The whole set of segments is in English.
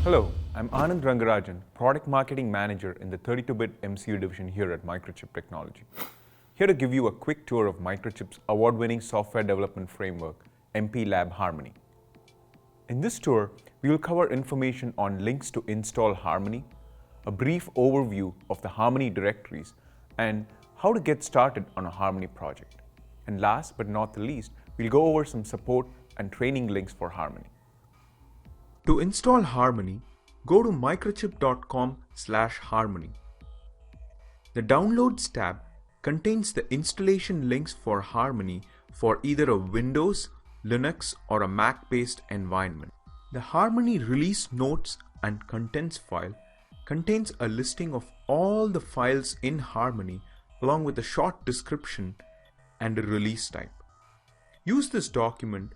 Hello, I'm Anand Rangarajan, Product Marketing Manager in the 32-bit MCU division here at Microchip Technology. Here to give you a quick tour of Microchip's award-winning software development framework, MPLAB Harmony. In this tour, we will cover information on links to install Harmony, a brief overview of the Harmony directories, and how to get started on a Harmony project. And last but not the least, we'll go over some support and training links for Harmony. To install Harmony, go to microchip.com/harmony. The Downloads tab contains the installation links for Harmony for either a Windows, Linux, or a Mac-based environment. The Harmony Release Notes and Contents file contains a listing of all the files in Harmony along with a short description and a release type. Use this document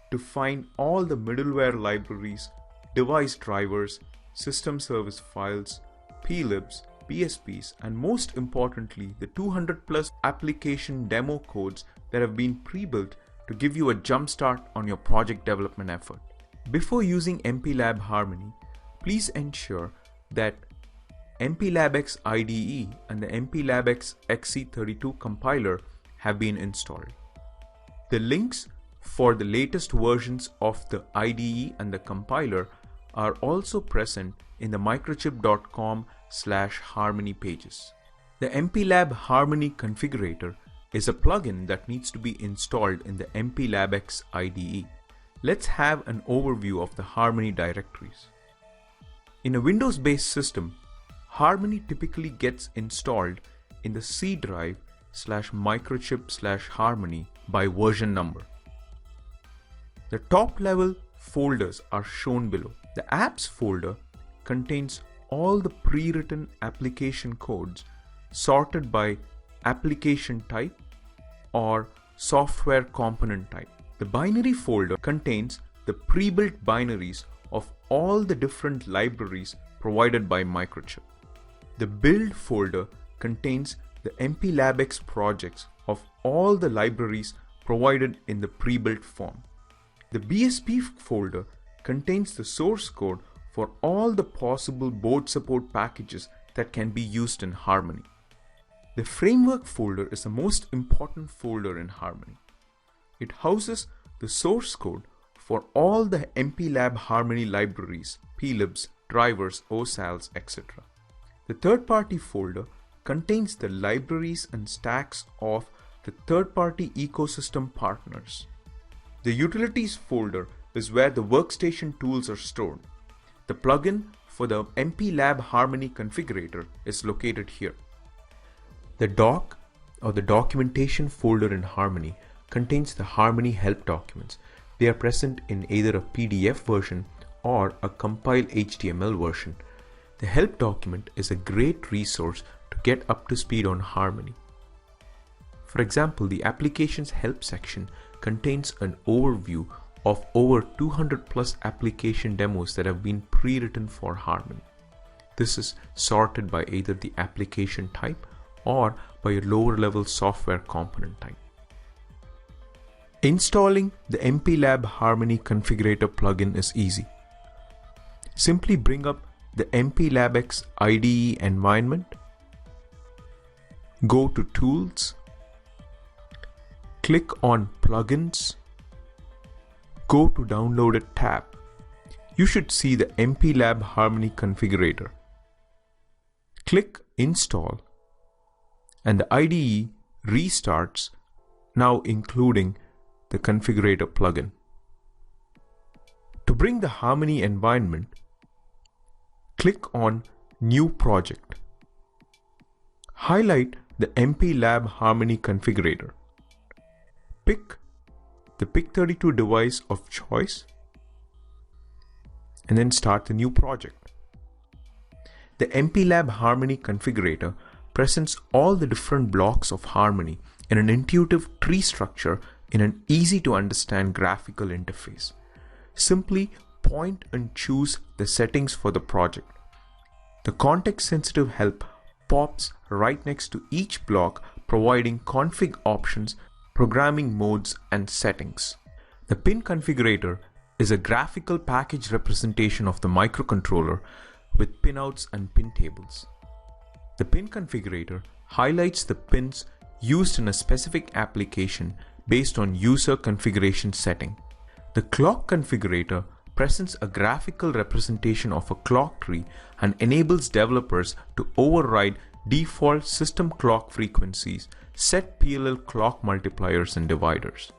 to find all the middleware libraries, device drivers, system service files, plibs, BSPs, and most importantly, the 200+ application demo codes that have been pre-built to give you a jump start on your project development effort. Before using MPLAB Harmony, please ensure that MPLABX IDE and the MPLABX XC32 compiler have been installed. The links for the latest versions of the IDE and the compiler are also present in the microchip.com/harmony pages. The MPLAB Harmony Configurator is a plugin that needs to be installed in the MPLABX IDE. Let's have an overview of the Harmony directories. In a Windows-based system, Harmony typically gets installed in the C drive /microchip/harmony by version number. The top level folders are shown below. The apps folder contains all the pre-written application codes sorted by application type or software component type. The binary folder contains the pre-built binaries of all the different libraries provided by Microchip. The build folder contains the MPLABX projects of all the libraries provided in the pre-built form. The BSP folder contains the source code for all the possible board support packages that can be used in Harmony. The framework folder is the most important folder in Harmony. It houses the source code for all the MPLAB Harmony libraries, plibs, drivers, OSALs, etc. The third-party folder contains the libraries and stacks of the third-party ecosystem partners. The utilities folder is where the workstation tools are stored. The plugin for the MPLAB Harmony Configurator is located here. The doc or the documentation folder in Harmony contains the Harmony help documents. They are present in either a PDF version or a compiled HTML version. The help document is a great resource to get up to speed on Harmony. For example, the applications help section contains an overview of over 200+ application demos that have been pre-written for Harmony. This is sorted by either the application type or by a lower level software component type. Installing the MPLAB Harmony Configurator plugin is easy. Simply bring up the MPLABX IDE environment, go to Tools, click on Plugins, go to Downloaded tab. You should see the MPLAB Harmony Configurator. Click Install and the IDE restarts, now including the Configurator plugin. To bring the Harmony environment, click on New Project. Highlight the MPLAB Harmony Configurator. Pick the PIC32 device of choice and then start the new project. The MPLAB Harmony Configurator presents all the different blocks of Harmony in an intuitive tree structure in an easy to understand graphical interface. Simply point and choose the settings for the project. The context-sensitive help pops right next to each block, providing config options, programming modes, and settings. The pin configurator is a graphical package representation of the microcontroller with pinouts and pin tables. The pin configurator highlights the pins used in a specific application based on user configuration setting. The clock configurator presents a graphical representation of a clock tree and enables developers to override default system clock frequencies, set PLL clock multipliers and dividers.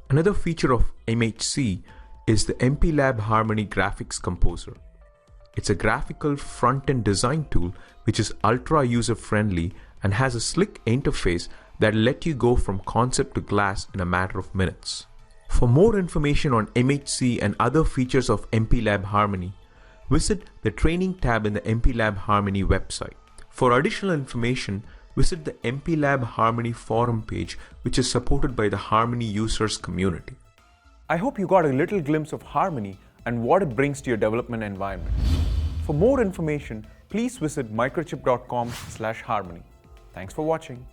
Another feature of MHC is the MPLAB Harmony Graphics Composer. It's a graphical front-end design tool which is ultra user-friendly and has a slick interface that let you go from concept to glass in a matter of minutes. For more information on MHC and other features of MPLAB Harmony, visit the Training tab in the MPLAB Harmony website. For additional information, visit the MPLAB Harmony forum page, which is supported by the Harmony users community. I hope you got a little glimpse of Harmony and what it brings to your development environment. For more information, please visit microchip.com/harmony. Thanks for watching.